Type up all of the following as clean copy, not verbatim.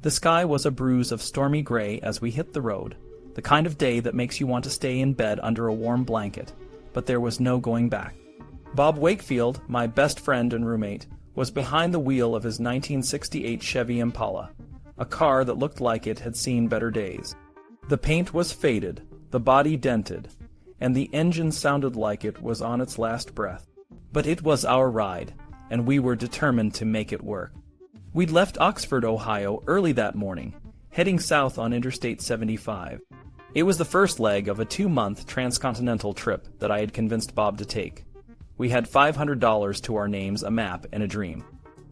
The sky was a bruise of stormy gray as we hit the road, the kind of day that makes you want to stay in bed under a warm blanket, but there was no going back. Bob Wakefield, my best friend and roommate, was behind the wheel of his 1968 Chevy Impala, a car that looked like it had seen better days. The paint was faded, the body dented, and the engine sounded like it was on its last breath. But it was our ride, and we were determined to make it work. We'd left Oxford, Ohio early that morning, heading south on Interstate 75. It was the first leg of a 2-month transcontinental trip that I had convinced Bob to take. We had $500 to our names, a map, and a dream.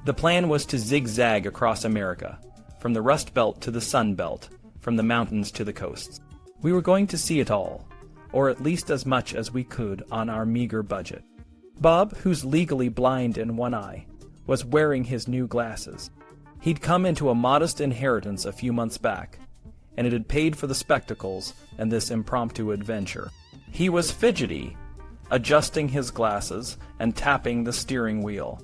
The plan was to zigzag across America, from the Rust Belt to the Sun Belt, from the mountains to the coasts. We were going to see it all, or at least as much as we could on our meager budget. Bob, who's legally blind in one eye, was wearing his new glasses. He'd come into a modest inheritance a few months back, and it had paid for the spectacles and this impromptu adventure. He was fidgety, adjusting his glasses and tapping the steering wheel.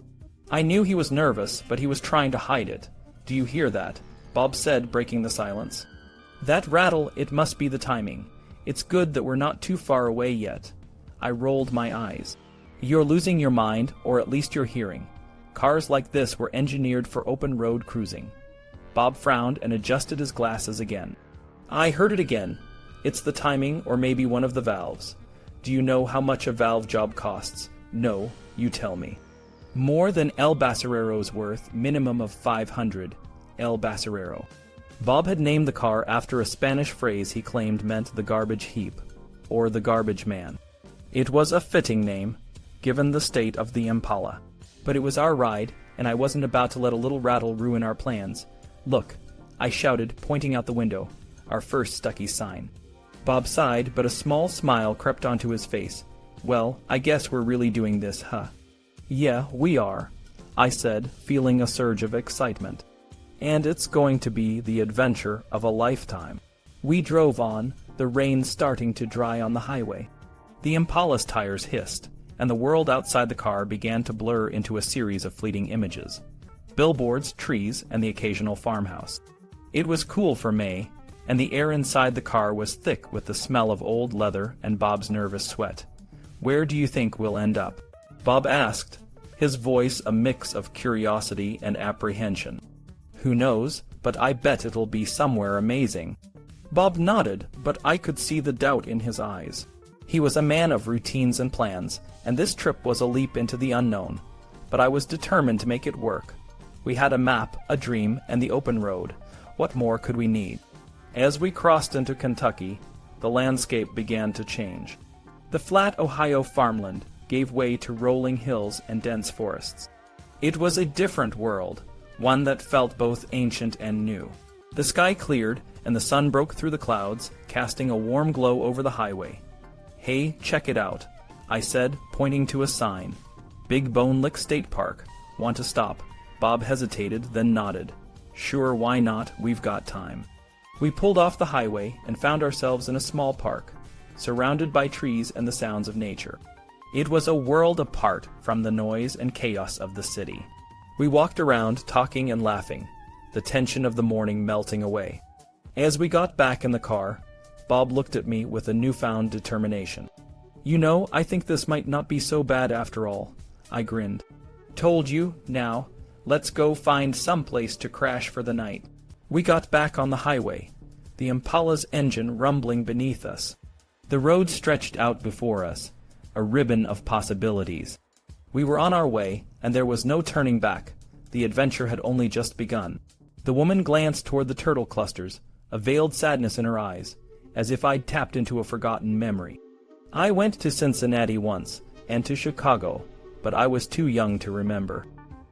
I knew he was nervous, but he was trying to hide it. "Do you hear that?" Bob said, breaking the silence. "That rattle, it must be the timing. It's good that we're not too far away yet." I rolled my eyes. "You're losing your mind, or at least your hearing. Cars like this were engineered for open road cruising." Bob frowned and adjusted his glasses again. "I heard it again. It's the timing, or maybe one of the valves. Do you know how much a valve job costs?" "No, you tell me." "More than El Basurero's worth, minimum of 500. El Basurero." Bob had named the car after a Spanish phrase he claimed meant the garbage heap, or the garbage man. It was a fitting name, given the state of the Impala. But it was our ride, and I wasn't about to let a little rattle ruin our plans. "Look," I shouted, pointing out the window, our first Stuckey sign. Bob sighed, but a small smile crept onto his face. "Well, I guess we're really doing this, huh?" "Yeah, we are," I said, feeling a surge of excitement. "And it's going to be the adventure of a lifetime." We drove on, the rain starting to dry on the highway. The Impala's tires hissed, and the world outside the car began to blur into a series of fleeting images. Billboards, trees, and the occasional farmhouse. It was cool for May, and the air inside the car was thick with the smell of old leather and Bob's nervous sweat. "Where do you think we'll end up?" Bob asked, his voice a mix of curiosity and apprehension. "Who knows, but I bet it'll be somewhere amazing." Bob nodded, but I could see the doubt in his eyes. He was a man of routines and plans, and this trip was a leap into the unknown. But I was determined to make it work. We had a map, a dream, and the open road. What more could we need? As we crossed into Kentucky, the landscape began to change. The flat Ohio farmland gave way to rolling hills and dense forests. It was a different world, one that felt both ancient and new. The sky cleared, and the sun broke through the clouds, casting a warm glow over the highway. "Hey, check it out," I said, pointing to a sign. "Big Bone Lick State Park. Want to stop?" Bob hesitated, then nodded. "Sure, why not? We've got time." We pulled off the highway and found ourselves in a small park, surrounded by trees and the sounds of nature. It was a world apart from the noise and chaos of the city. We walked around, talking and laughing, the tension of the morning melting away. As we got back in the car, Bob looked at me with a newfound determination. "You know, I think this might not be so bad after all." I grinned. "Told you. Now, let's go find some place to crash for the night." We got back on the highway, the Impala's engine rumbling beneath us. The road stretched out before us, a ribbon of possibilities. We were on our way, and there was no turning back. The adventure had only just begun. The woman glanced toward the turtle clusters, a veiled sadness in her eyes, as if I'd tapped into a forgotten memory. I went to Cincinnati once, and to Chicago, but I was too young to remember.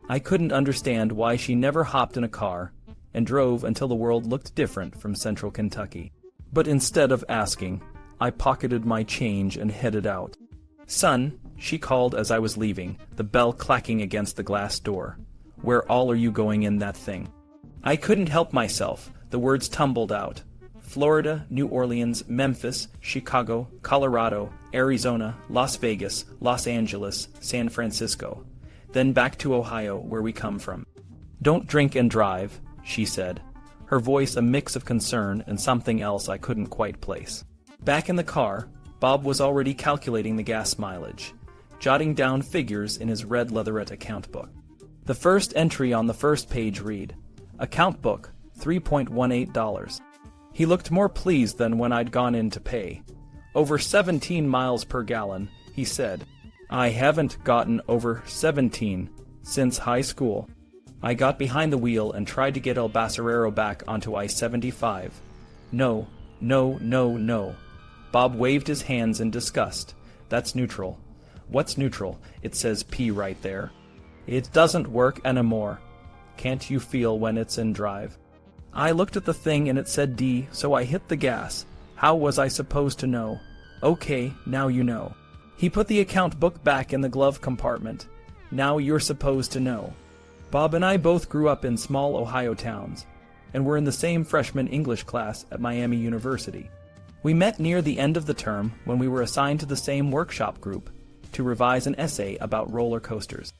I couldn't understand why she never hopped in a car and drove until the world looked different from central Kentucky. But instead of asking, I pocketed my change and headed out. "Son," she called as I was leaving, the bell clacking against the glass door. "Where all are you going in that thing?" I couldn't help myself. The words tumbled out. Florida, New Orleans, Memphis, Chicago, Colorado, Arizona, Las Vegas, Los Angeles, San Francisco. Then back to Ohio, where we come from. "Don't drink and drive," she said. her voice a mix of concern and something else I couldn't quite place. Back in the car, Bob was already calculating the gas mileage, jotting down figures in his red leatherette account book. The first entry on the first page read, "Account book, $3.18. He looked more pleased than when I'd gone in to pay. "Over 17 miles per gallon," he said. "I haven't gotten over 17 since high school." I got behind the wheel and tried to get El Basurero back onto I-75. No, no, no, no. Bob waved his hands in disgust. "That's neutral." "What's neutral? It says P right there." "It doesn't work anymore." "Can't you feel when it's in drive?" I looked at the thing and it said D, so I hit the gas. How was I supposed to know? "Okay, now you know." He put the account book back in the glove compartment. "Now you're supposed to know." Bob and I both grew up in small Ohio towns, and were in the same freshman English class at Miami University. We met near the end of the term when we were assigned to the same workshop group to revise an essay about roller coasters.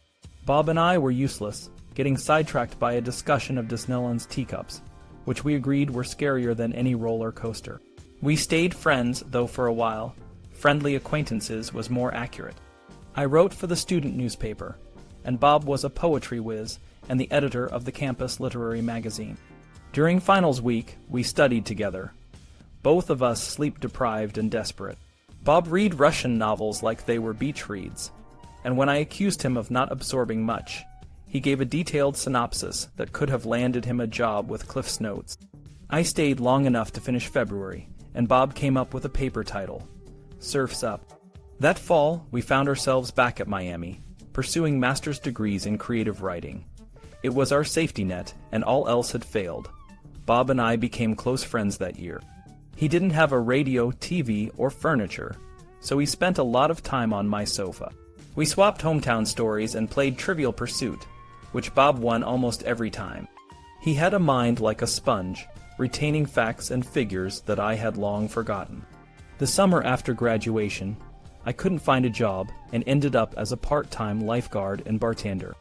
Bob and I were useless, getting sidetracked by a discussion of Disneyland's teacups, which we agreed were scarier than any roller coaster. We stayed friends, though for a while. Friendly acquaintances was more accurate. I wrote for the student newspaper, and Bob was a poetry whiz and the editor of the campus literary magazine. During finals week, we studied together, both of us sleep-deprived and desperate. Bob read Russian novels like they were beach reads, and when I accused him of not absorbing much, he gave a detailed synopsis that could have landed him a job with Cliff's Notes. I stayed long enough to finish February, and Bob came up with a paper title, Surf's Up. That fall, we found ourselves back at Miami, pursuing master's degrees in creative writing. It was our safety net, and all else had failed. Bob and I became close friends that year. He didn't have a radio, TV, or furniture, so he spent a lot of time on my sofa. We swapped hometown stories and played Trivial Pursuit, which Bob won almost every time. He had a mind like a sponge, retaining facts and figures that I had long forgotten. The summer after graduation, I couldn't find a job and ended up as a part-time lifeguard and bartender.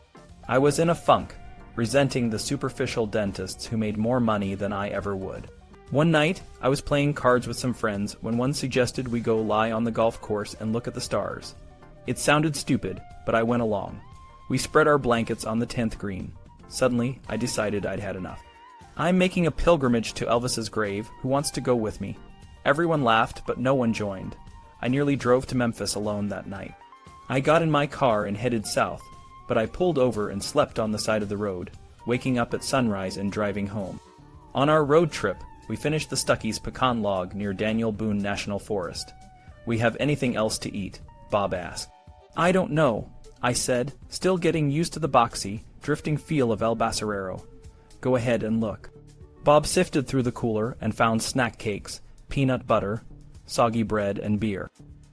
I was in a funk, resenting the superficial dentists who made more money than I ever would. One night, I was playing cards with some friends when one suggested we go lie on the golf course and look at the stars. It sounded stupid, but I went along. We spread our blankets on the 10th green. Suddenly, I decided I'd had enough. "I'm making a pilgrimage to Elvis's grave. Who wants to go with me?" Everyone laughed, but no one joined. I nearly drove to Memphis alone that night. I got in my car and headed south, but I pulled over and slept on the side of the road, waking up at sunrise and driving home. On our road trip, we finished the Stuckey's pecan log near Daniel Boone National Forest. "We have anything else to eat?" Bob asked. "I don't know," I said, still getting used to the boxy, drifting feel of El Basurero. "Go ahead and look." Bob sifted through the cooler and found snack cakes, peanut butter, soggy bread, and beer.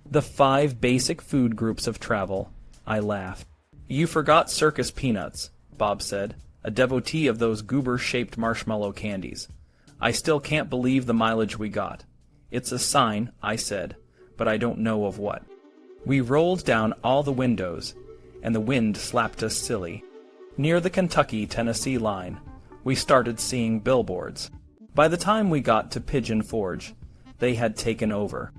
"The 5 basic food groups of travel," I laughed. "You forgot circus peanuts," Bob said, a devotee of those goober-shaped marshmallow candies. "I still can't believe the mileage we got." "It's a sign," I said, "but I don't know of what." We rolled down all the windows, and the wind slapped us silly. Near the Kentucky-Tennessee line, we started seeing billboards. By the time we got to Pigeon Forge, they had taken over.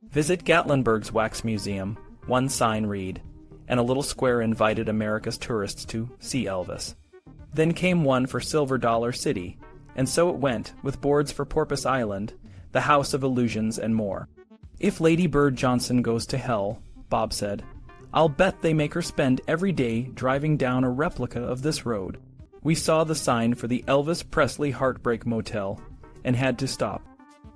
"Visit Gatlinburg's Wax Museum," one sign read, and a little square invited America's tourists to see Elvis. Then came one for Silver Dollar City, and so it went, with boards for Porpoise Island, the House of Illusions, and more. "If Lady Bird Johnson goes to hell," Bob said, "I'll bet they make her spend every day driving down a replica of this road." We saw the sign for the Elvis Presley Heartbreak Motel, and had to stop.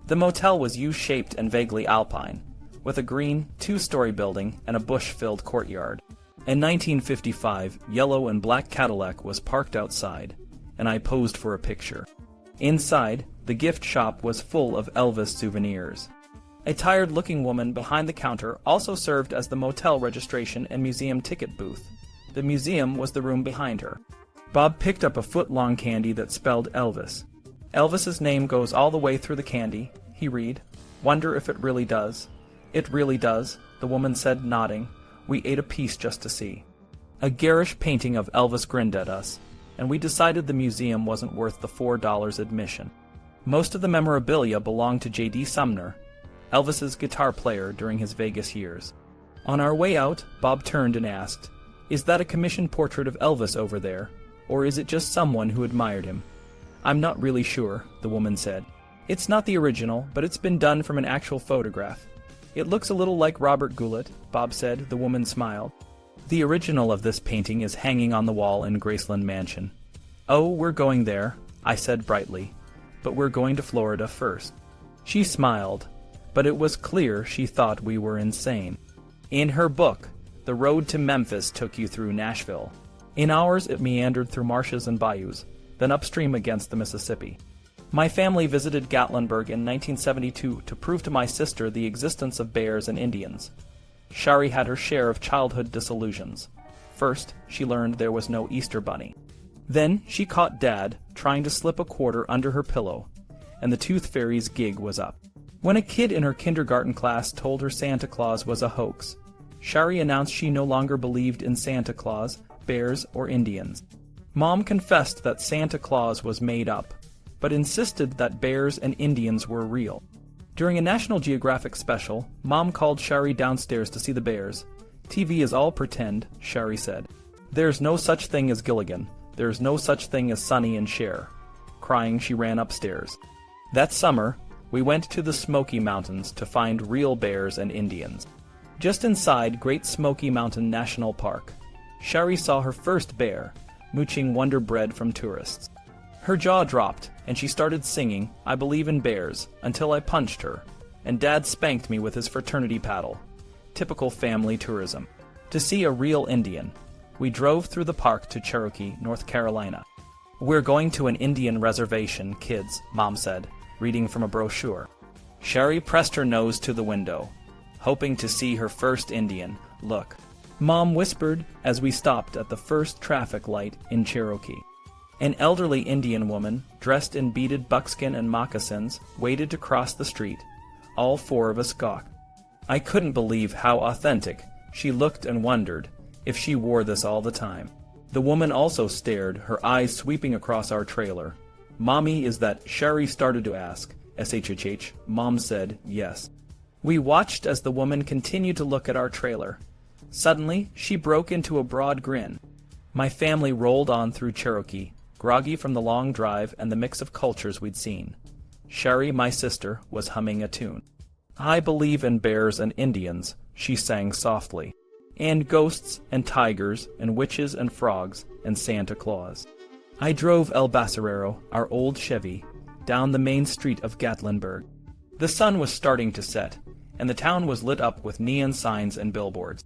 The motel was U-shaped and vaguely alpine, with a green, 2-story building and a bush-filled courtyard. In 1955, yellow and black Cadillac was parked outside, and I posed for a picture. Inside, the gift shop was full of Elvis souvenirs. A tired-looking woman behind the counter also served as the motel registration and museum ticket booth. The museum was the room behind her. Bob picked up a foot-long candy that spelled Elvis. "Elvis's name goes all the way through the candy," he read. "Wonder if it really does." "It really does," the woman said, nodding. We ate a piece just to see. A garish painting of Elvis grinned at us. and we decided the museum wasn't worth the $4 admission. Most of the memorabilia belonged to J.D. Sumner, Elvis's guitar player during his Vegas years. On our way out, Bob turned and asked, "Is that a commissioned portrait of Elvis over there, or is it just someone who admired him?" "I'm not really sure," the woman said. "It's not the original, but it's been done from an actual photograph." "It looks a little like Robert Goulet," Bob said. The woman smiled. "The original of this painting is hanging on the wall in Graceland Mansion." "Oh, we're going there," I said brightly. "But we're going to Florida first." She smiled, but it was clear she thought we were insane. In her book, The Road to Memphis took you through Nashville. In ours, it meandered through marshes and bayous, then upstream against the Mississippi. My family visited Gatlinburg in 1972 to prove to my sister the existence of bears and Indians. Shari had her share of childhood disillusions. First, she learned there was no Easter Bunny. Then, she caught Dad trying to slip a quarter under her pillow, and the Tooth Fairy's gig was up. When a kid in her kindergarten class told her Santa Claus was a hoax, Shari announced she no longer believed in Santa Claus, bears, or Indians. Mom confessed that Santa Claus was made up, but insisted that bears and Indians were real. During a National Geographic special, Mom called Shari downstairs to see the bears. "TV is all pretend," Shari said. "There's no such thing as Gilligan. There's no such thing as Sonny and Cher." Crying, she ran upstairs. That summer, we went to the Smoky Mountains to find real bears and Indians. Just inside Great Smoky Mountain National Park, Shari saw her first bear, mooching Wonder Bread from tourists. Her jaw dropped, and she started singing, "I Believe in Bears," until I punched her, and Dad spanked me with his fraternity paddle. Typical family tourism. To see a real Indian, we drove through the park to Cherokee, North Carolina. "We're going to an Indian reservation, kids," Mom said, reading from a brochure. Shari pressed her nose to the window, hoping to see her first Indian. "Look," Mom whispered as we stopped at the first traffic light in Cherokee. An elderly Indian woman, dressed in beaded buckskin and moccasins, waited to cross the street. All four of us gawked. I couldn't believe how authentic. She looked and wondered if she wore this all the time. The woman also stared, her eyes sweeping across our trailer. "Mommy, is that?" Shari started to ask. "SHHH, Mom said yes." We watched as the woman continued to look at our trailer. Suddenly, she broke into a broad grin. My family rolled on through Cherokee, groggy from the long drive and the mix of cultures we'd seen. Shari, my sister, was humming a tune. "I believe in bears and Indians," she sang softly, "and ghosts and tigers and witches and frogs and Santa Claus." I drove El Basurero, our old Chevy, down the main street of Gatlinburg. The sun was starting to set, and the town was lit up with neon signs and billboards.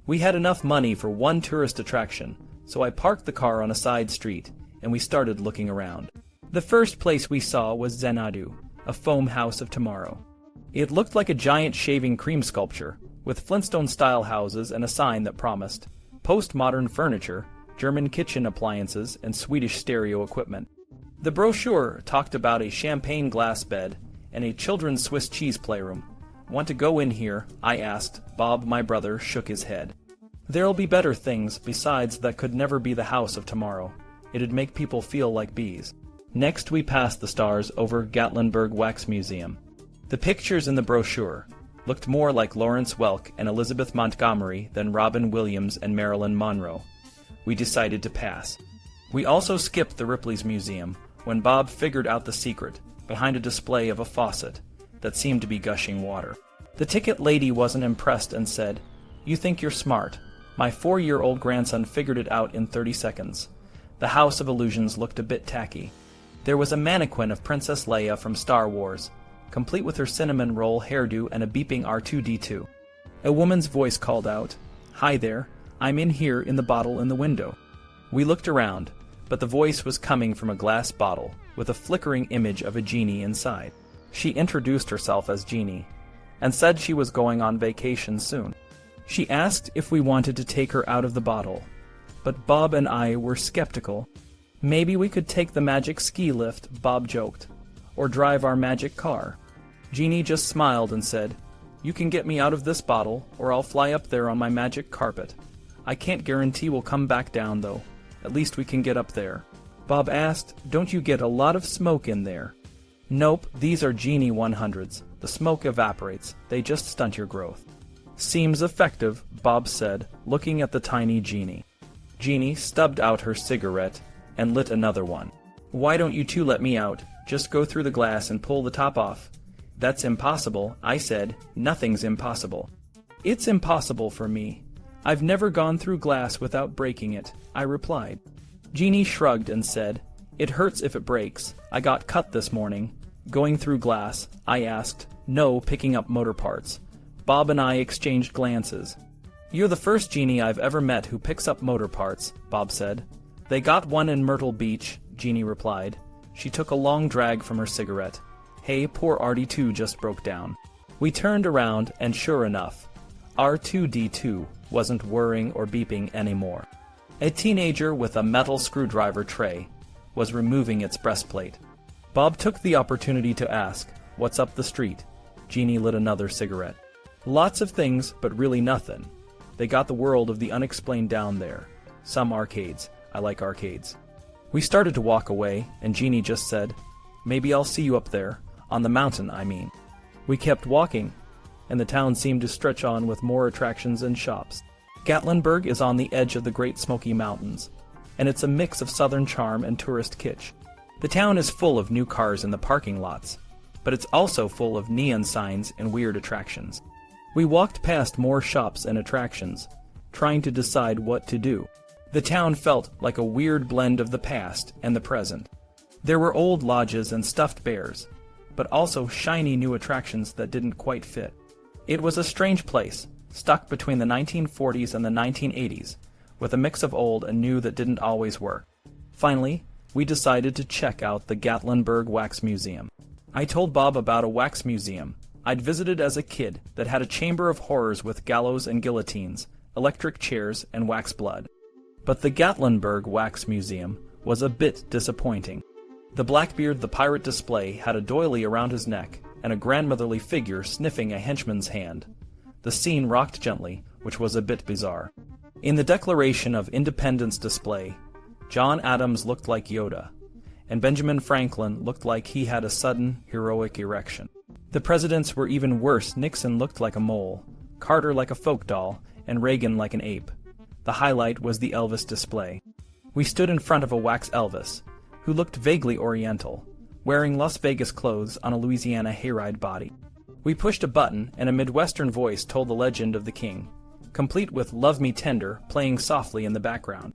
We had enough money for one tourist attraction, so I parked the car on a side street, and we started looking around. The first place we saw was Xanadu, a foam house of tomorrow. It looked like a giant shaving cream sculpture, with Flintstone-style houses and a sign that promised postmodern furniture, German kitchen appliances, and Swedish stereo equipment. The brochure talked about a champagne glass bed and a children's Swiss cheese playroom. "Want to go in here?" I asked. Bob, my brother, shook his head. "There'll be better things besides that could never be the house of tomorrow. It'd make people feel like bees." Next we passed the stars over Gatlinburg Wax Museum. The pictures in the brochure looked more like Lawrence Welk and Elizabeth Montgomery than Robin Williams and Marilyn Monroe. We decided to pass. We also skipped the Ripley's Museum when Bob figured out the secret behind a display of a faucet that seemed to be gushing water. The ticket lady wasn't impressed and said, "You think you're smart. My 4-year-old grandson figured it out in 30 seconds. The House of Illusions looked a bit tacky. There was a mannequin of Princess Leia from Star Wars, complete with her cinnamon roll hairdo and a beeping R2-D2. A woman's voice called out, "Hi there, I'm in here in the bottle in the window." We looked around, but the voice was coming from a glass bottle with a flickering image of a genie inside. She introduced herself as Jeannie, and said she was going on vacation soon. She asked if we wanted to take her out of the bottle, but Bob and I were skeptical. "Maybe we could take the magic ski lift," Bob joked, "or drive our magic car." Jeannie just smiled and said, "You can get me out of this bottle, or I'll fly up there on my magic carpet. I can't guarantee we'll come back down, though. At least we can get up there." Bob asked, "Don't you get a lot of smoke in there?" "Nope, these are Genie 100s. The smoke evaporates. They just stunt your growth." "Seems effective," Bob said, looking at the tiny Genie. Genie stubbed out her cigarette and lit another one. "Why don't you two let me out? Just go through the glass and pull the top off." "That's impossible," I said. "Nothing's impossible." "It's impossible for me. I've never gone through glass without breaking it," I replied. Genie shrugged and said, "It hurts if it breaks. I got cut this morning." "Going through glass?" I asked. "No, picking up motor parts." Bob and I exchanged glances. "You're the first Genie I've ever met who picks up motor parts," Bob said. "They got one in Myrtle Beach," Genie replied. She took a long drag from her cigarette. "Hey, poor RD2 just broke down." We turned around, and sure enough, R2D2 wasn't whirring or beeping anymore. A teenager with a metal screwdriver tray was removing its breastplate. Bob took the opportunity to ask, "What's up the street?" Genie lit another cigarette. "Lots of things, but really nothing. They got the world of the unexplained down there. Some arcades. I like arcades." We started to walk away, and Genie just said, "Maybe I'll see you up there. On the mountain, I mean." We kept walking, and the town seemed to stretch on with more attractions and shops. Gatlinburg is on the edge of the Great Smoky Mountains, and it's a mix of southern charm and tourist kitsch. The town is full of new cars in the parking lots, but it's also full of neon signs and weird attractions. We walked past more shops and attractions, trying to decide what to do. The town felt like a weird blend of the past and the present. There were old lodges and stuffed bears, but also shiny new attractions that didn't quite fit. It was a strange place, stuck between the 1940s and the 1980s, with a mix of old and new that didn't always work. Finally, we decided to check out the Gatlinburg Wax Museum. I told Bob about a wax museum I'd visited as a kid that had a chamber of horrors with gallows and guillotines, electric chairs, and wax blood. But the Gatlinburg Wax Museum was a bit disappointing. The Blackbeard the Pirate display had a doily around his neck and a grandmotherly figure sniffing a henchman's hand. The scene rocked gently, which was a bit bizarre. In the Declaration of Independence display, John Adams looked like Yoda, and Benjamin Franklin looked like he had a sudden, heroic erection. The presidents were even worse. Nixon looked like a mole, Carter like a folk doll, and Reagan like an ape. The highlight was the Elvis display. We stood in front of a wax Elvis, who looked vaguely oriental, wearing Las Vegas clothes on a Louisiana hayride body. We pushed a button, and a Midwestern voice told the legend of the king, complete with "Love Me Tender" playing softly in the background.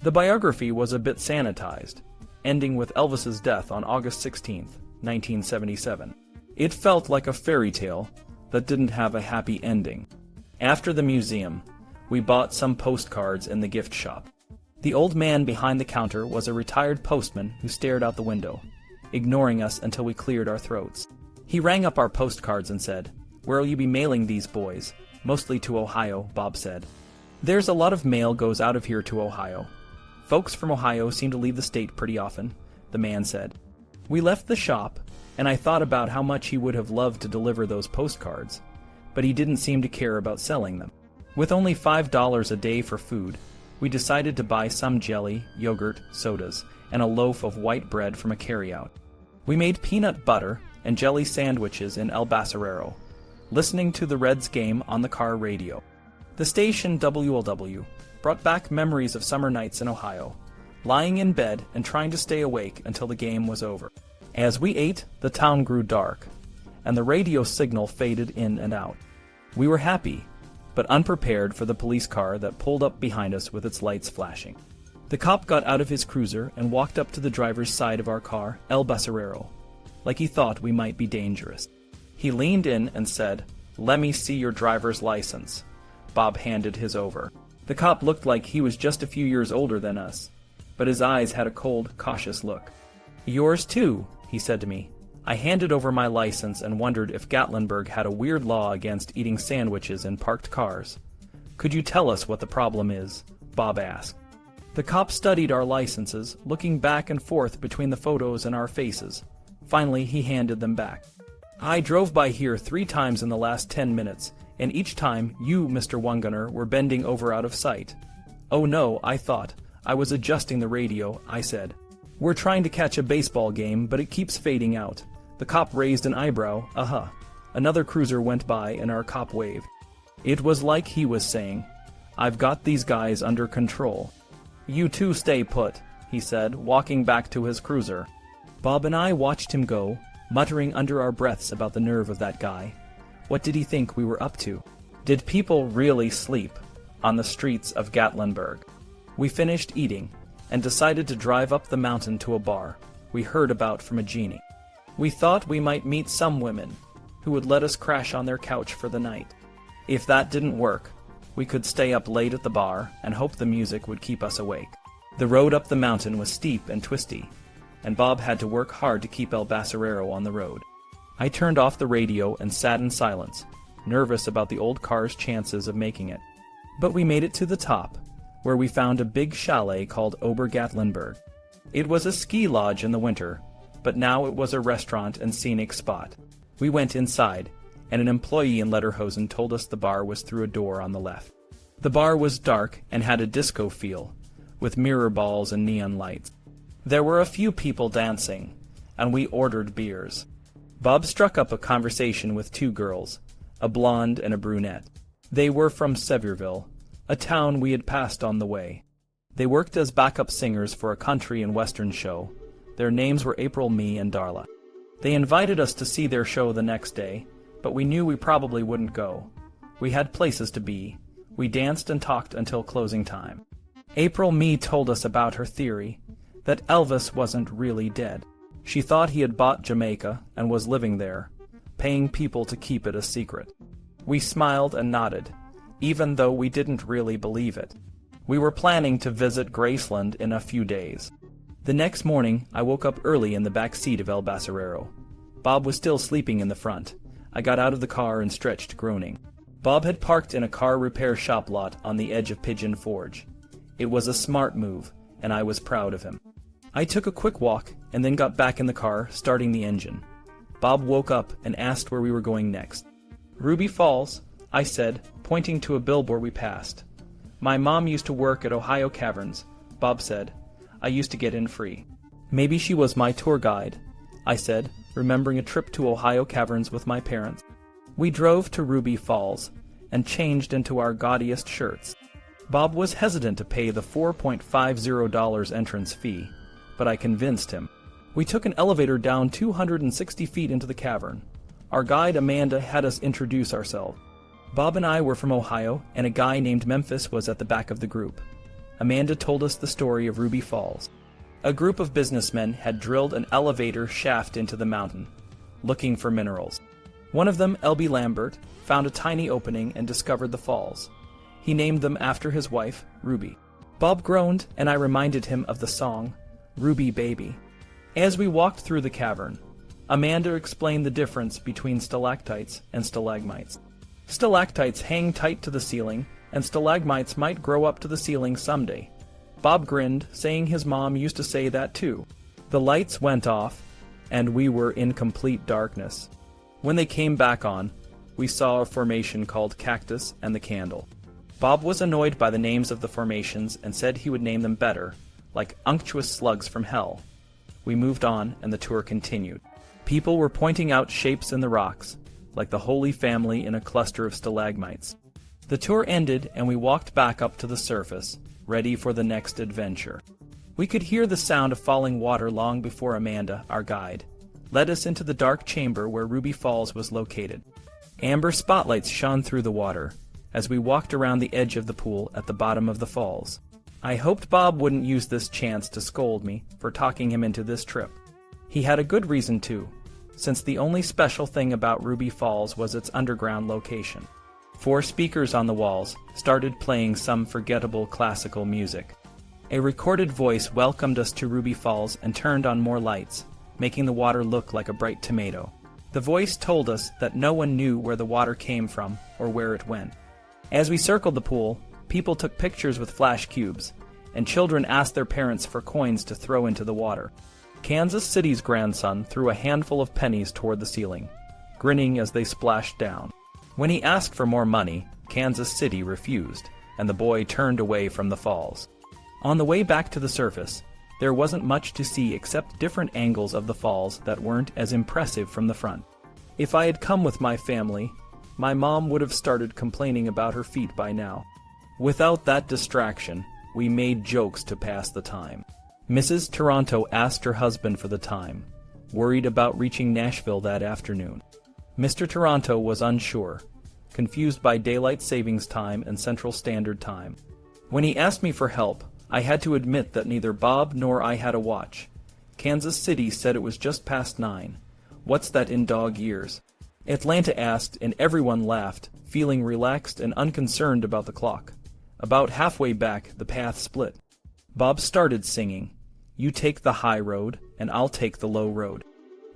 The biography was a bit sanitized, ending with Elvis's death on August 16, 1977. It felt like a fairy tale that didn't have a happy ending. After the museum, we bought some postcards in the gift shop. The old man behind the counter was a retired postman who stared out the window, ignoring us until we cleared our throats. He rang up our postcards and said, "Where'll you be mailing these boys?" "Mostly to Ohio," Bob said. "There's a lot of mail goes out of here to Ohio. Folks from Ohio seem to leave the state pretty often," the man said. We left the shop, and I thought about how much he would have loved to deliver those postcards, but he didn't seem to care about selling them. With only $5 a day for food, we decided to buy some jelly, yogurt, sodas, and a loaf of white bread from a carryout. We made peanut butter and jelly sandwiches in El Basurero, listening to the Reds game on the car radio. The station WLW brought back memories of summer nights in Ohio, lying in bed and trying to stay awake until the game was over. As we ate, the town grew dark, and the radio signal faded in and out. We were happy, but unprepared for the police car that pulled up behind us with its lights flashing. The cop got out of his cruiser and walked up to the driver's side of our car, El Basurero, like he thought we might be dangerous. He leaned in and said, "Let me see your driver's license." Bob handed his over. The cop looked like he was just a few years older than us, but his eyes had a cold, cautious look. "Yours too," he said to me. I handed over my license and wondered if Gatlinburg had a weird law against eating sandwiches in parked cars. "Could you tell us what the problem is?" Bob asked. The cop studied our licenses, looking back and forth between the photos and our faces. Finally, he handed them back. "I drove by here 3 times in the last 10 minutes, and each time you, Mr. One-Gunner, were bending over out of sight." "Oh no," I thought. "I was adjusting the radio," I said. We're trying to catch a baseball game, but it keeps fading out. The cop raised an eyebrow. Another cruiser went by and our cop waved. It was like he was saying, "I've got these guys under control." "You two stay put," he said, walking back to his cruiser. Bob and I watched him go, muttering under our breaths about the nerve of that guy. What did he think we were up to? Did people really sleep on the streets of Gatlinburg? We finished eating and decided to drive up the mountain to a bar we heard about from a genie. We thought we might meet some women who would let us crash on their couch for the night. If that didn't work, we could stay up late at the bar and hope the music would keep us awake. The road up the mountain was steep and twisty, and Bob had to work hard to keep El Basurero on the road. I turned off the radio and sat in silence, nervous about the old car's chances of making it. But we made it to the top, where we found a big chalet called Gatlinburg. It was a ski lodge in the winter, but now it was a restaurant and scenic spot. We went inside, and an employee in lederhosen told us the bar was through a door on the left. The bar was dark and had a disco feel, with mirror balls and neon lights. There were a few people dancing, and we ordered beers. Bob struck up a conversation with two girls, a blonde and a brunette. They were from Sevierville, a town we had passed on the way. They worked as backup singers for a country and western show. Their names were April, me, and Darla. They invited us to see their show the next day, but we knew we probably wouldn't go. We had places to be. We danced and talked until closing time. April Me told us about her theory, that Elvis wasn't really dead. She thought he had bought Jamaica and was living there, paying people to keep it a secret. We smiled and nodded, even though we didn't really believe it. We were planning to visit Graceland in a few days. The next morning, I woke up early in the back seat of El Basurero. Bob was still sleeping in the front. I got out of the car and stretched, groaning. Bob had parked in a car repair shop lot on the edge of Pigeon Forge. It was a smart move, and I was proud of him. I took a quick walk and then got back in the car, starting the engine. Bob woke up and asked where we were going next. "Ruby Falls," I said, pointing to a billboard we passed. "My mom used to work at Ohio Caverns," Bob said. "I used to get in free." "Maybe she was my tour guide," I said, remembering a trip to Ohio Caverns with my parents. We drove to Ruby Falls and changed into our gaudiest shirts. Bob was hesitant to pay the $4.50 entrance fee, but I convinced him. We took an elevator down 260 feet into the cavern. Our guide Amanda had us introduce ourselves. Bob and I were from Ohio, and a guy named Memphis was at the back of the group. Amanda told us the story of Ruby Falls. A group of businessmen had drilled an elevator shaft into the mountain, looking for minerals. One of them, L.B. Lambert, found a tiny opening and discovered the falls. He named them after his wife, Ruby. Bob groaned, and I reminded him of the song, "Ruby Baby." As we walked through the cavern, Amanda explained the difference between stalactites and stalagmites. Stalactites hang tight to the ceiling, and stalagmites might grow up to the ceiling someday. Bob grinned, saying his mom used to say that too. The lights went off, and we were in complete darkness. When they came back on, we saw a formation called Cactus and the Candle. Bob was annoyed by the names of the formations and said he would name them better, like unctuous slugs from hell. We moved on, and the tour continued. People were pointing out shapes in the rocks, like the Holy Family in a cluster of stalagmites. The tour ended, and we walked back up to the surface, ready for the next adventure. We could hear the sound of falling water long before Amanda, our guide, led us into the dark chamber where Ruby Falls was located. Amber spotlights shone through the water as we walked around the edge of the pool at the bottom of the falls. I hoped Bob wouldn't use this chance to scold me for talking him into this trip. He had a good reason to, since the only special thing about Ruby Falls was its underground location. 4 speakers on the walls started playing some forgettable classical music. A recorded voice welcomed us to Ruby Falls and turned on more lights, making the water look like a bright tomato. The voice told us that no one knew where the water came from or where it went. As we circled the pool, people took pictures with flash cubes, and children asked their parents for coins to throw into the water. Kansas City's grandson threw a handful of pennies toward the ceiling, grinning as they splashed down. When he asked for more money, Kansas City refused, and the boy turned away from the falls. On the way back to the surface, There wasn't much to see except different angles of the falls that weren't as impressive from the front. If I had come with my family, my mom would have started complaining about her feet by now. Without that distraction, we made jokes to pass the time. Mrs. Toronto asked her husband for the time, worried about reaching Nashville that afternoon. Mr. Toronto was unsure, confused by daylight savings time and Central Standard Time. When he asked me for help, I had to admit that neither Bob nor I had a watch. Kansas City said it was just past 9. What's that in dog years? Atlanta asked, and everyone laughed, feeling relaxed and unconcerned about the clock. About halfway back, the path split. Bob started singing, "You take the high road, and I'll take the low road."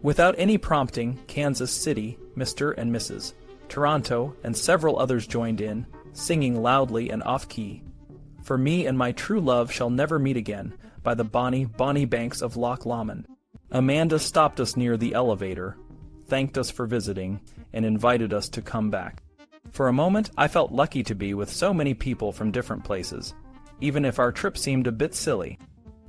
Without any prompting, Kansas City, Mr. and Mrs. Toronto, and several others joined in, singing loudly and off-key. "For me and my true love shall never meet again," by the bonny, bonny banks of Loch Lomond. Amanda stopped us near the elevator, thanked us for visiting, and invited us to come back. For a moment, I felt lucky to be with so many people from different places, even if our trip seemed a bit silly.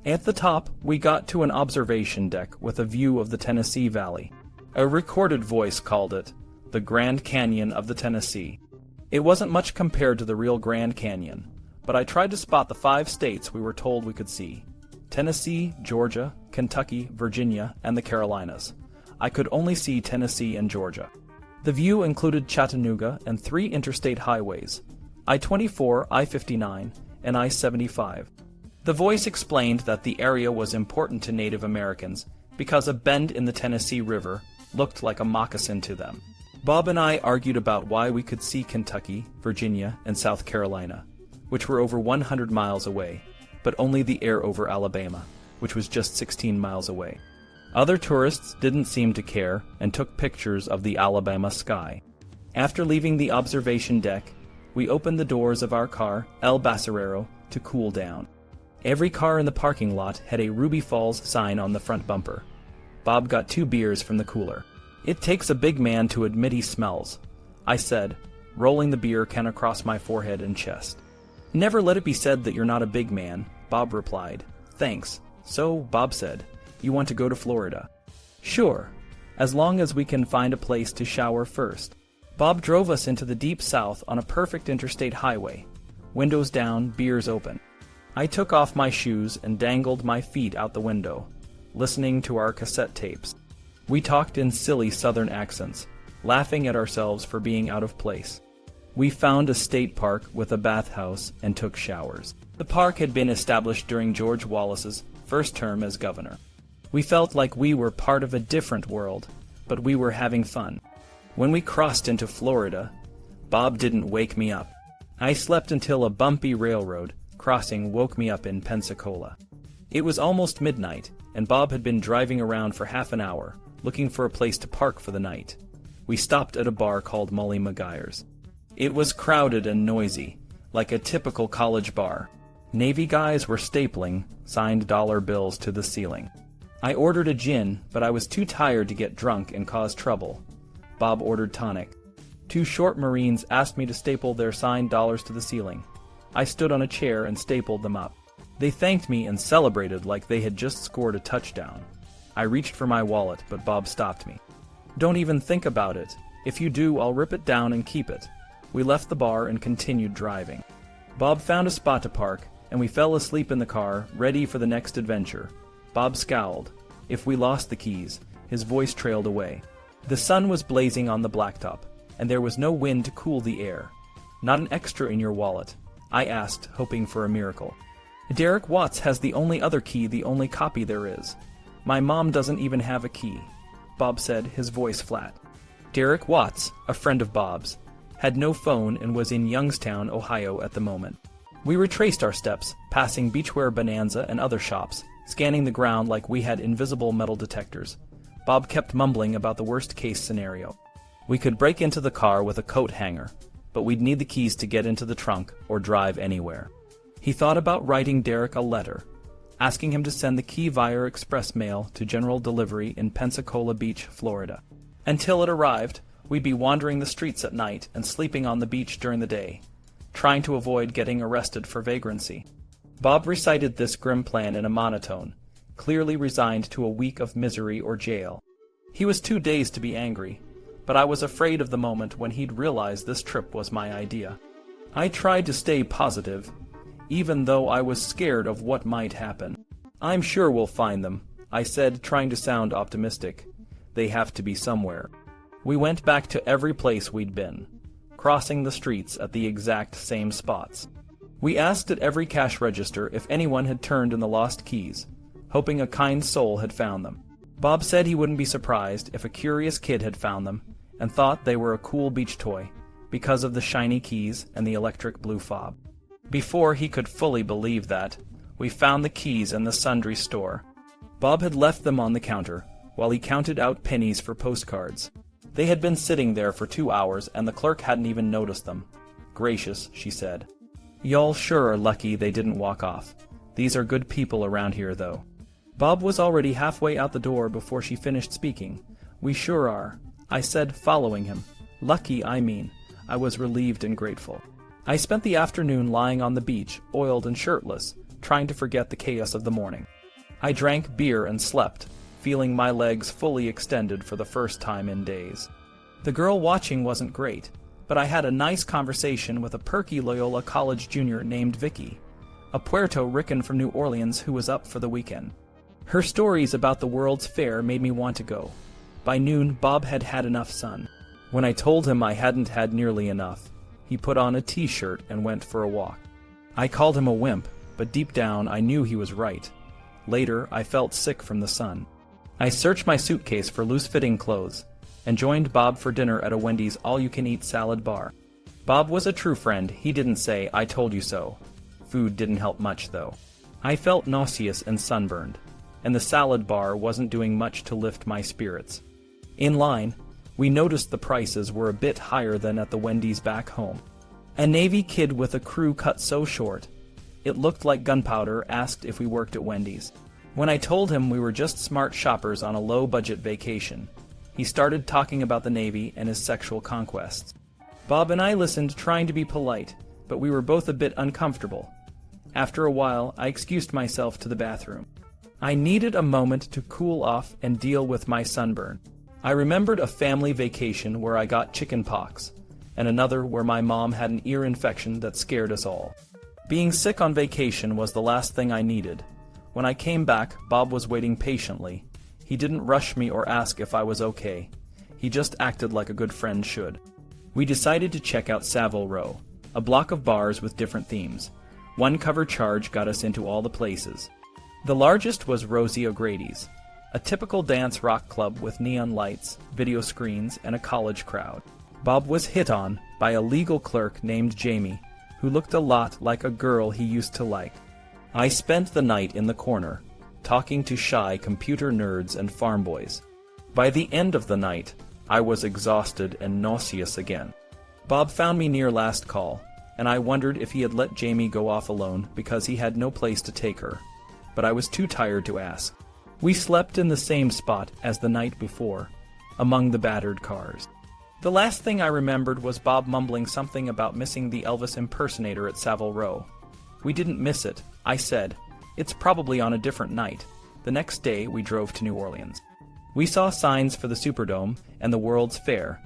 At the top, we got to an observation deck with a view of the Tennessee Valley. A recorded voice called it the Grand Canyon of the Tennessee. It wasn't much compared to the real Grand Canyon, but I tried to spot the 5 states we were told we could see: Tennessee, Georgia, Kentucky, Virginia, and the Carolinas. I could only see Tennessee and Georgia. The view included Chattanooga and 3 interstate highways, I-24, I-59, and I-75. The voice explained that the area was important to Native Americans because a bend in the Tennessee River looked like a moccasin to them. Bob and I argued about why we could see Kentucky, Virginia, and South Carolina, which were over 100 miles away, but only the air over Alabama, which was just 16 miles away. Other tourists didn't seem to care and took pictures of the Alabama sky. After leaving the observation deck, we opened the doors of our car, El Basurero, to cool down. Every car in the parking lot had a Ruby Falls sign on the front bumper. Bob got 2 beers from the cooler. "It takes a big man to admit he smells," I said, rolling the beer can across my forehead and chest. "Never let it be said that you're not a big man," Bob replied. "Thanks. So," Bob said, "you want to go to Florida?" "Sure, as long as we can find a place to shower first." Bob drove us into the deep south on a perfect interstate highway, windows down, beers open. I took off my shoes and dangled my feet out the window, listening to our cassette tapes. We talked in silly southern accents, laughing at ourselves for being out of place. We found a state park with a bathhouse and took showers. The park had been established during George Wallace's first term as governor. We felt like we were part of a different world, but we were having fun. When we crossed into Florida, Bob didn't wake me up. I slept until a bumpy railroad crossing woke me up in Pensacola. It was almost midnight, and Bob had been driving around for half an hour, looking for a place to park for the night. We stopped at a bar called Molly Maguire's. It was crowded and noisy, like a typical college bar. Navy guys were stapling signed dollar bills to the ceiling. I ordered a gin, but I was too tired to get drunk and cause trouble. Bob ordered tonic. 2 short Marines asked me to staple their signed dollars to the ceiling. I stood on a chair and stapled them up. They thanked me and celebrated like they had just scored a touchdown. I reached for my wallet, but Bob stopped me. "Don't even think about it. If you do, I'll rip it down and keep it." We left the bar and continued driving. Bob found a spot to park, and we fell asleep in the car, ready for the next adventure. Bob scowled. If we lost the keys, his voice trailed away. The sun was blazing on the blacktop, and there was no wind to cool the air. "Not an extra in your wallet?" I asked, hoping for a miracle. "Derek Watts has the only other key, the only copy there is. My mom doesn't even have a key," Bob said, his voice flat. Derek Watts, a friend of Bob's, had no phone and was in Youngstown, Ohio at the moment. We retraced our steps, passing Beachwear Bonanza and other shops, scanning the ground like we had invisible metal detectors. Bob kept mumbling about the worst-case scenario. We could break into the car with a coat hanger, but we'd need the keys to get into the trunk or drive anywhere. He thought about writing Derek a letter, asking him to send the key via express mail to general delivery in Pensacola Beach, Florida. Until it arrived, we'd be wandering the streets at night and sleeping on the beach during the day, trying to avoid getting arrested for vagrancy. Bob recited this grim plan in a monotone, clearly resigned to a week of misery or jail. He was too dazed to be angry, but I was afraid of the moment when he'd realize this trip was my idea. I tried to stay positive, even though I was scared of what might happen. "I'm sure we'll find them," I said, trying to sound optimistic. "They have to be somewhere." We went back to every place we'd been, crossing the streets at the exact same spots. We asked at every cash register if anyone had turned in the lost keys, hoping a kind soul had found them. Bob said he wouldn't be surprised if a curious kid had found them and thought they were a cool beach toy because of the shiny keys and the electric blue fob. Before he could fully believe that, we found the keys in the sundry store. Bob had left them on the counter while he counted out pennies for postcards. They had been sitting there for 2 hours and the clerk hadn't even noticed them. "Gracious," she said. "Y'all sure are lucky they didn't walk off. These are good people around here, though." Bob was already halfway out the door before she finished speaking. "We sure are," I said, following him. "Lucky, I mean." I was relieved and grateful. I spent the afternoon lying on the beach, oiled and shirtless, trying to forget the chaos of the morning. I drank beer and slept, feeling my legs fully extended for the first time in days. The girl watching wasn't great, but I had a nice conversation with a perky Loyola College junior named Vicky, a Puerto Rican from New Orleans who was up for the weekend. Her stories about the World's Fair made me want to go. By noon, Bob had had enough sun. When I told him I hadn't had nearly enough, he put on a t-shirt and went for a walk. I called him a wimp, but deep down I knew he was right. Later, I felt sick from the sun. I searched my suitcase for loose-fitting clothes and joined Bob for dinner at a Wendy's all-you-can-eat salad bar. Bob was a true friend. He didn't say, "I told you so." Food didn't help much, though. I felt nauseous and sunburned, and the salad bar wasn't doing much to lift my spirits. In line, we noticed the prices were a bit higher than at the Wendy's back home. A Navy kid with a crew cut so short it looked like gunpowder asked if we worked at Wendy's. When I told him we were just smart shoppers on a low-budget vacation, he started talking about the Navy and his sexual conquests. Bob and I listened, trying to be polite, but we were both a bit uncomfortable. After a while, I excused myself to the bathroom. I needed a moment to cool off and deal with my sunburn. I remembered a family vacation where I got chicken pox, and another where my mom had an ear infection that scared us all. Being sick on vacation was the last thing I needed. When I came back, Bob was waiting patiently. He didn't rush me or ask if I was okay. He just acted like a good friend should. We decided to check out Savile Row, a block of bars with different themes. One cover charge got us into all the places. The largest was Rosie O'Grady's, a typical dance rock club with neon lights, video screens, and a college crowd. Bob was hit on by a legal clerk named Jamie, who looked a lot like a girl he used to like. I spent the night in the corner, talking to shy computer nerds and farm boys. By the end of the night, I was exhausted and nauseous again. Bob found me near last call, and I wondered if he had let Jamie go off alone because he had no place to take her, but I was too tired to ask. We slept in the same spot as the night before, among the battered cars. The last thing I remembered was Bob mumbling something about missing the Elvis impersonator at Savile Row. We didn't miss it, I said. It's probably on a different night. The next day we drove to New Orleans. We saw signs for the Superdome and the World's Fair,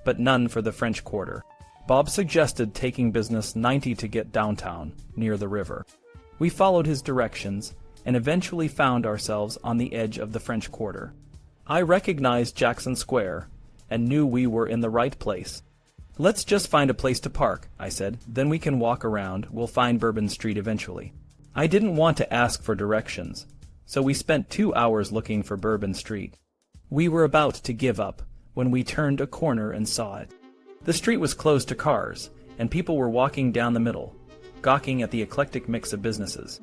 but none for the French Quarter. Bob suggested taking business 90 to get downtown, near the river. We followed his directions and eventually found ourselves on the edge of the French Quarter. I recognized Jackson Square and knew we were in the right place. "Let's just find a place to park," I said. "Then we can walk around. We'll find Bourbon Street eventually." I didn't want to ask for directions, so we spent 2 hours looking for Bourbon Street. We were about to give up when we turned a corner and saw it. The street was closed to cars, and people were walking down the middle, gawking at the eclectic mix of businesses.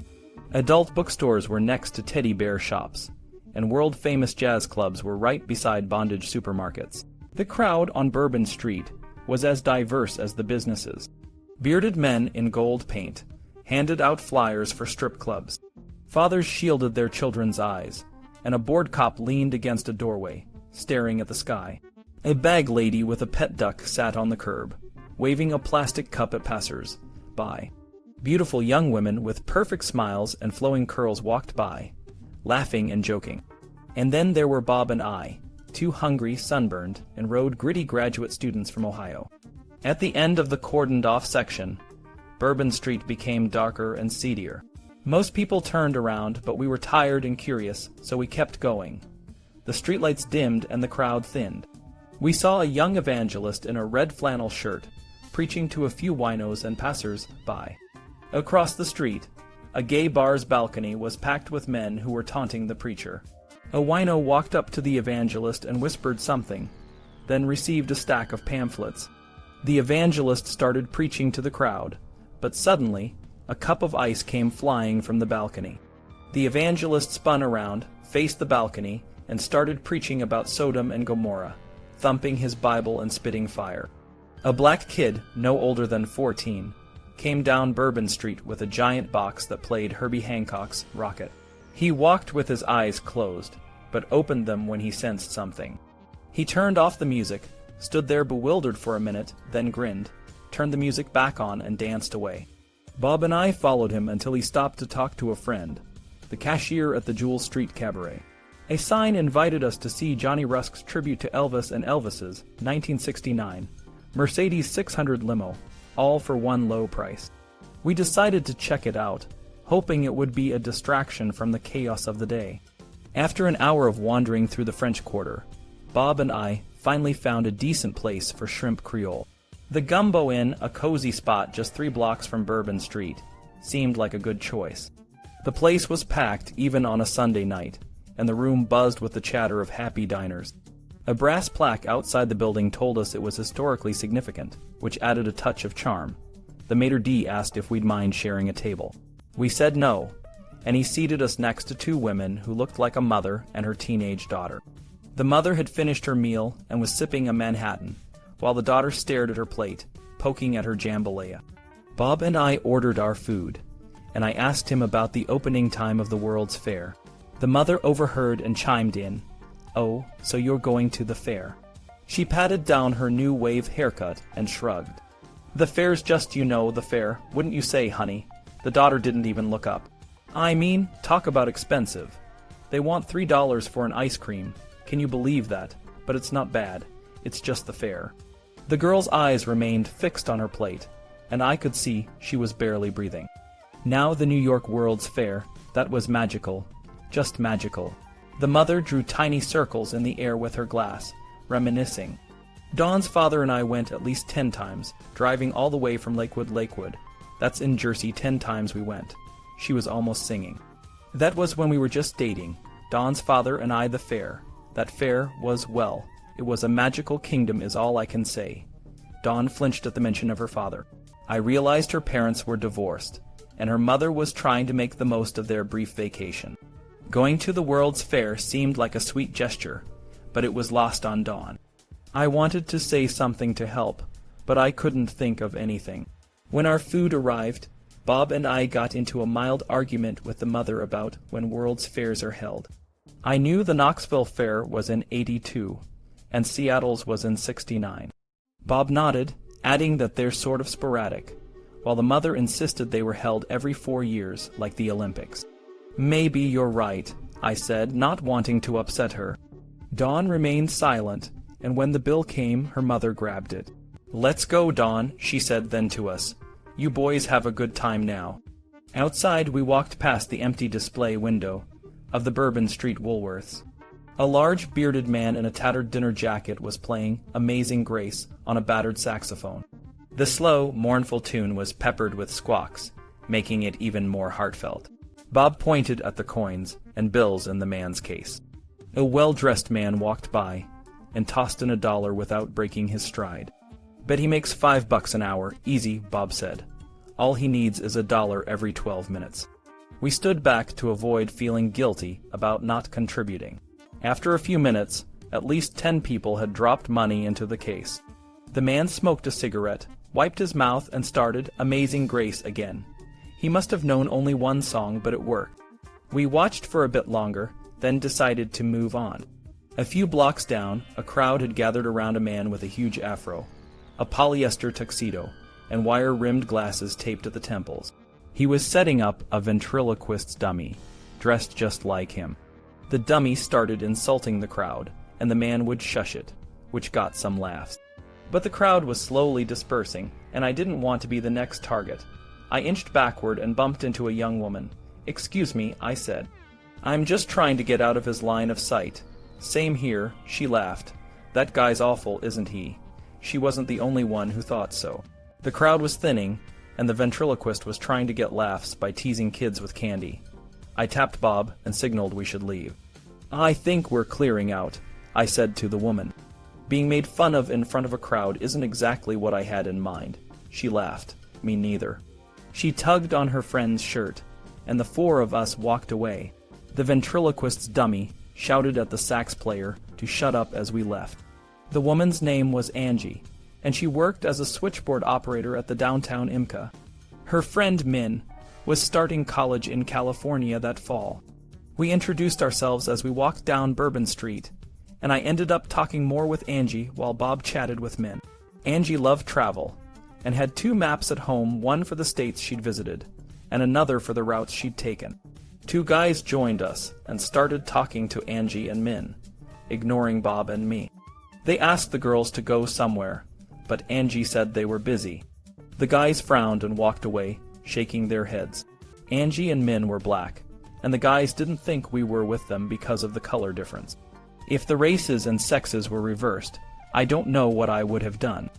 Adult bookstores were next to teddy bear shops, and world-famous jazz clubs were right beside bondage supermarkets. The crowd on Bourbon Street was as diverse as the businesses. Bearded men in gold paint handed out flyers for strip clubs. Fathers shielded their children's eyes, and a bored cop leaned against a doorway, staring at the sky. A bag lady with a pet duck sat on the curb, waving a plastic cup at passers-by. Beautiful young women with perfect smiles and flowing curls walked by, laughing and joking. And then there were Bob and I, two hungry, sunburned, and road-gritty graduate students from Ohio. At the end of the cordoned-off section, Bourbon Street became darker and seedier. Most people turned around, but we were tired and curious, so we kept going. The streetlights dimmed and the crowd thinned. We saw a young evangelist in a red flannel shirt, preaching to a few winos and passers-by. Across the street, a gay bar's balcony was packed with men who were taunting the preacher. A wino walked up to the evangelist and whispered something, then received a stack of pamphlets. The evangelist started preaching to the crowd, but suddenly, a cup of ice came flying from the balcony. The evangelist spun around, faced the balcony, and started preaching about Sodom and Gomorrah, thumping his Bible and spitting fire. A black kid, no older than 14, came down Bourbon Street with a giant box that played Herbie Hancock's Rocket. He walked with his eyes closed, but opened them when he sensed something. He turned off the music, stood there bewildered for a minute, then grinned, turned the music back on and danced away. Bob and I followed him until he stopped to talk to a friend, the cashier at the Jewel Street Cabaret. A sign invited us to see Johnny Rusk's tribute to Elvis and Elvis's 1969 Mercedes 600 limo, all for one low price. We decided to check it out, hoping it would be a distraction from the chaos of the day. After an hour of wandering through the French Quarter, Bob and I finally found a decent place for shrimp Creole. The Gumbo Inn, a cozy spot just 3 blocks from Bourbon Street, seemed like a good choice. The place was packed even on a Sunday night, and the room buzzed with the chatter of happy diners. A brass plaque outside the building told us it was historically significant, which added a touch of charm. The maitre d' asked if we'd mind sharing a table. We said no, and he seated us next to 2 women who looked like a mother and her teenage daughter. The mother had finished her meal and was sipping a Manhattan, while the daughter stared at her plate, poking at her jambalaya. Bob and I ordered our food, and I asked him about the opening time of the World's Fair. The mother overheard and chimed in, "Oh, so you're going to the fair." She patted down her new wave haircut and shrugged. "The fair's just, the fair, wouldn't you say, honey?" The daughter didn't even look up. "I mean, talk about expensive. They want $3 for an ice cream. Can you believe that? But it's not bad. It's just the fair." The girl's eyes remained fixed on her plate, and I could see she was barely breathing. Now the New York World's Fair, that was magical. Just magical. The mother drew tiny circles in the air with her glass, reminiscing. Dawn's father and I went at least 10 times, driving all the way from Lakewood. That's in Jersey. 10 times we went. She was almost singing. That was when we were just dating. Dawn's father and I the fair. That fair was, well, it was a magical kingdom is all I can say. Dawn flinched at the mention of her father. I realized her parents were divorced, and her mother was trying to make the most of their brief vacation. Going to the World's Fair seemed like a sweet gesture, but it was lost on Dawn. I wanted to say something to help, but I couldn't think of anything. When our food arrived, Bob and I got into a mild argument with the mother about when World's Fairs are held. I knew the Knoxville Fair was in '82, and Seattle's was in '69. Bob nodded, adding that they're sort of sporadic, while the mother insisted they were held every 4 years, like the Olympics. "Maybe you're right," I said, not wanting to upset her. Dawn remained silent, and when the bill came, her mother grabbed it. "Let's go, Dawn," she said then to us. "You boys have a good time now." Outside, we walked past the empty display window of the Bourbon Street Woolworths. A large bearded man in a tattered dinner jacket was playing Amazing Grace on a battered saxophone. The slow, mournful tune was peppered with squawks, making it even more heartfelt. Bob pointed at the coins and bills in the man's case. A well-dressed man walked by and tossed in $1 without breaking his stride. "Bet he makes $5 an hour, easy," Bob said. "All he needs is $1 every 12 minutes. We stood back to avoid feeling guilty about not contributing. After a few minutes, at least 10 people had dropped money into the case. The man smoked a cigarette, wiped his mouth, and started Amazing Grace again. He must have known only one song, but it worked. We watched for a bit longer, then decided to move on. A few blocks down, a crowd had gathered around a man with a huge afro, a polyester tuxedo, and wire-rimmed glasses taped at the temples. He was setting up a ventriloquist's dummy, dressed just like him. The dummy started insulting the crowd, and the man would shush it, which got some laughs. But the crowd was slowly dispersing, and I didn't want to be the next target. I inched backward and bumped into a young woman. "Excuse me," I said. "I'm just trying to get out of his line of sight." "Same here," she laughed. "That guy's awful, isn't he?" She wasn't the only one who thought so. The crowd was thinning, and the ventriloquist was trying to get laughs by teasing kids with candy. I tapped Bob and signaled we should leave. "I think we're clearing out," I said to the woman. "Being made fun of in front of a crowd isn't exactly what I had in mind." She laughed. "Me neither." She tugged on her friend's shirt, and the four of us walked away. The ventriloquist's dummy shouted at the sax player to shut up as we left. The woman's name was Angie, and she worked as a switchboard operator at the downtown IMCA. Her friend Min was starting college in California that fall. We introduced ourselves as we walked down Bourbon Street, and I ended up talking more with Angie while Bob chatted with Min. Angie loved travel, and had 2 maps at home, one for the states she'd visited, and another for the routes she'd taken. 2 guys joined us and started talking to Angie and Min, ignoring Bob and me. They asked the girls to go somewhere, but Angie said they were busy. The guys frowned and walked away, shaking their heads. Angie and Min were black, and the guys didn't think we were with them because of the color difference. If the races and sexes were reversed, I don't know what I would have done.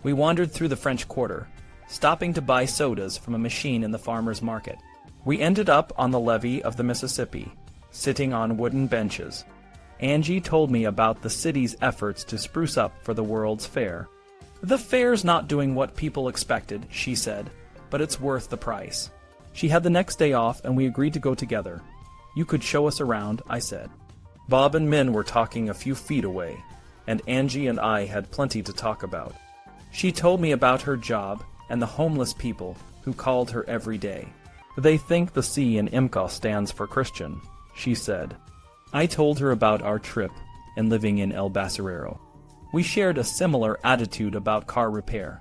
We wandered through the French Quarter, stopping to buy sodas from a machine in the farmer's market. We ended up on the levee of the Mississippi, sitting on wooden benches. Angie told me about the city's efforts to spruce up for the World's Fair. "The fair's not doing what people expected," she said, "but it's worth the price." She had the next day off, and we agreed to go together. "You could show us around," I said. Bob and Min were talking a few feet away, and Angie and I had plenty to talk about. She told me about her job and the homeless people who called her every day. "They think the C in IMCA stands for Christian," she said. I told her about our trip and living in El Basurero. We shared a similar attitude about car repair.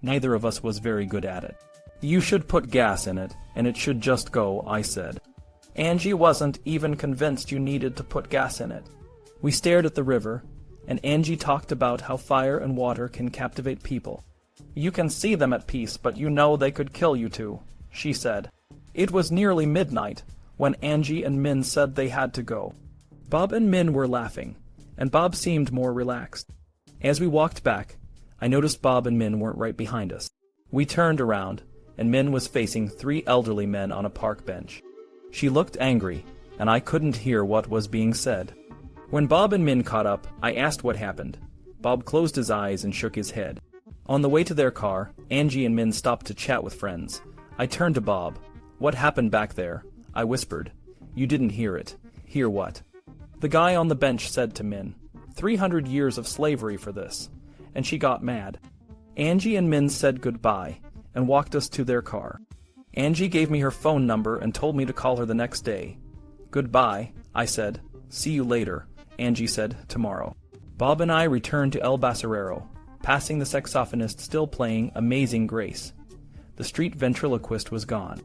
Neither of us was very good at it. "You should put gas in it, and it should just go," I said. Angie wasn't even convinced you needed to put gas in it. We stared at the river, and Angie talked about how fire and water can captivate people. "You can see them at peace, but you know they could kill you too," she said. It was nearly midnight when Angie and Min said they had to go. Bob and Min were laughing, and Bob seemed more relaxed. As we walked back, I noticed Bob and Min weren't right behind us. We turned around, and Min was facing 3 elderly men on a park bench. She looked angry, and I couldn't hear what was being said. When Bob and Min caught up, I asked what happened. Bob closed his eyes and shook his head. On the way to their car, Angie and Min stopped to chat with friends. I turned to Bob. "What happened back there?" I whispered. "You didn't hear it." "Hear what?" The guy on the bench said to Min, 300 years of slavery for this, and she got mad. Angie and Min said goodbye and walked us to their car. Angie gave me her phone number and told me to call her the next day. "Goodbye," I said. "See you later," Angie said, "tomorrow." Bob and I returned to El Basurero, passing the saxophonist still playing Amazing Grace. The street ventriloquist was gone.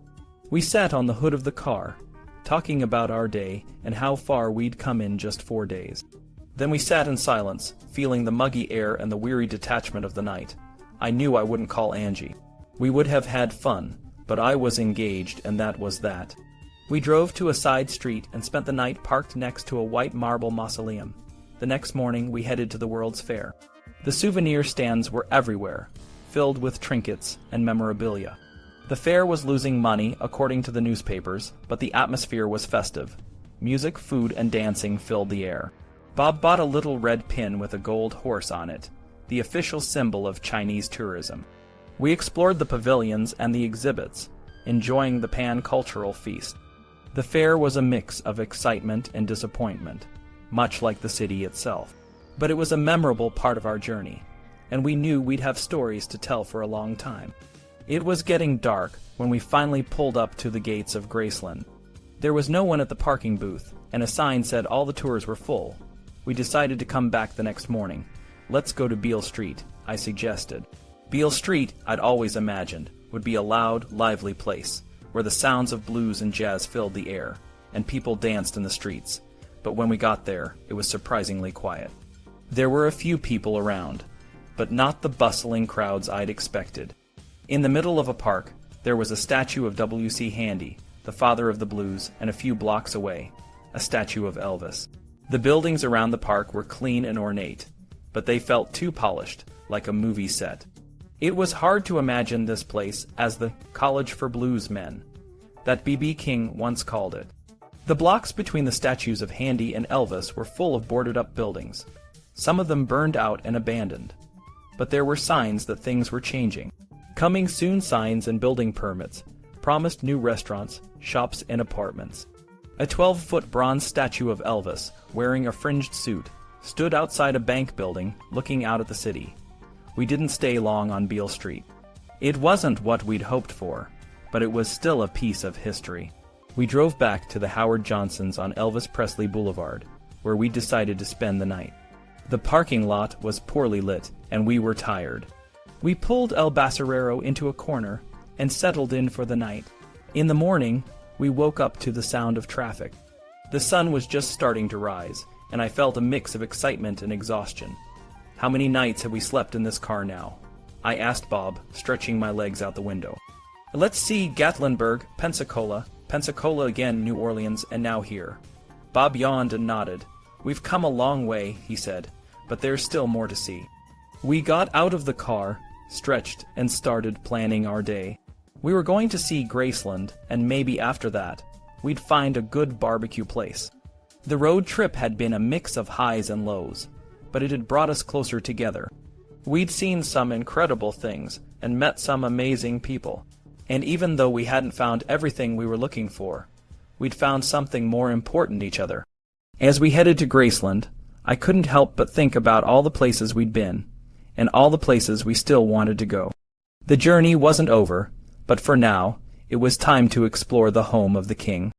We sat on the hood of the car, talking about our day and how far we'd come in just 4 days. Then we sat in silence, feeling the muggy air and the weary detachment of the night. I knew I wouldn't call Angie. We would have had fun, but I was engaged, and that was that. We drove to a side street and spent the night parked next to a white marble mausoleum. The next morning we headed to the World's Fair. The souvenir stands were everywhere, filled with trinkets and memorabilia. The fair was losing money, according to the newspapers, but the atmosphere was festive. Music, food, and dancing filled the air. Bob bought a little red pin with a gold horse on it, the official symbol of Chinese tourism. We explored the pavilions and the exhibits, enjoying the pan-cultural feast. The fair was a mix of excitement and disappointment, much like the city itself. But it was a memorable part of our journey, and we knew we'd have stories to tell for a long time. It was getting dark when we finally pulled up to the gates of Graceland. There was no one at the parking booth, and a sign said all the tours were full. We decided to come back the next morning. "Let's go to Beale Street," I suggested. Beale Street, I'd always imagined, would be a loud, lively place, where the sounds of blues and jazz filled the air. and people danced in the streets, but when we got there, it was surprisingly quiet. There were a few people around, but not the bustling crowds I'd expected. In the middle of a park, there was a statue of W.C. Handy, the father of the blues, and a few blocks away, a statue of Elvis. The buildings around the park were clean and ornate, but they felt too polished, like a movie set. It was hard to imagine this place as the College for Blues Men, that B.B. King once called it. The blocks between the statues of Handy and Elvis were full of boarded-up buildings, some of them burned out and abandoned. But there were signs that things were changing. Coming soon signs and building permits promised new restaurants, shops, and apartments. A 12-foot bronze statue of Elvis, wearing a fringed suit, stood outside a bank building looking out at the city. We didn't stay long on Beale Street. It wasn't what we'd hoped for, but it was still a piece of history. We drove back to the Howard Johnsons on Elvis Presley Boulevard, where we decided to spend the night. The parking lot was poorly lit, and we were tired. We pulled El Basurero into a corner and settled in for the night. In the morning, we woke up to the sound of traffic. The sun was just starting to rise, and I felt a mix of excitement and exhaustion. How many nights have we slept in this car now? I asked Bob, stretching my legs out the window. Let's see Gatlinburg, Pensacola again, New Orleans, and now here. Bob yawned and nodded. We've come a long way, he said, but there's still more to see. We got out of the car, stretched, and started planning our day. We were going to see Graceland, and maybe after that, we'd find a good barbecue place. The road trip had been a mix of highs and lows, but it had brought us closer together. We'd seen some incredible things and met some amazing people, and even though we hadn't found everything we were looking for, we'd found something more important each other. As we headed to Graceland, I couldn't help but think about all the places we'd been, and all the places we still wanted to go. The journey wasn't over, but for now, it was time to explore the home of the king.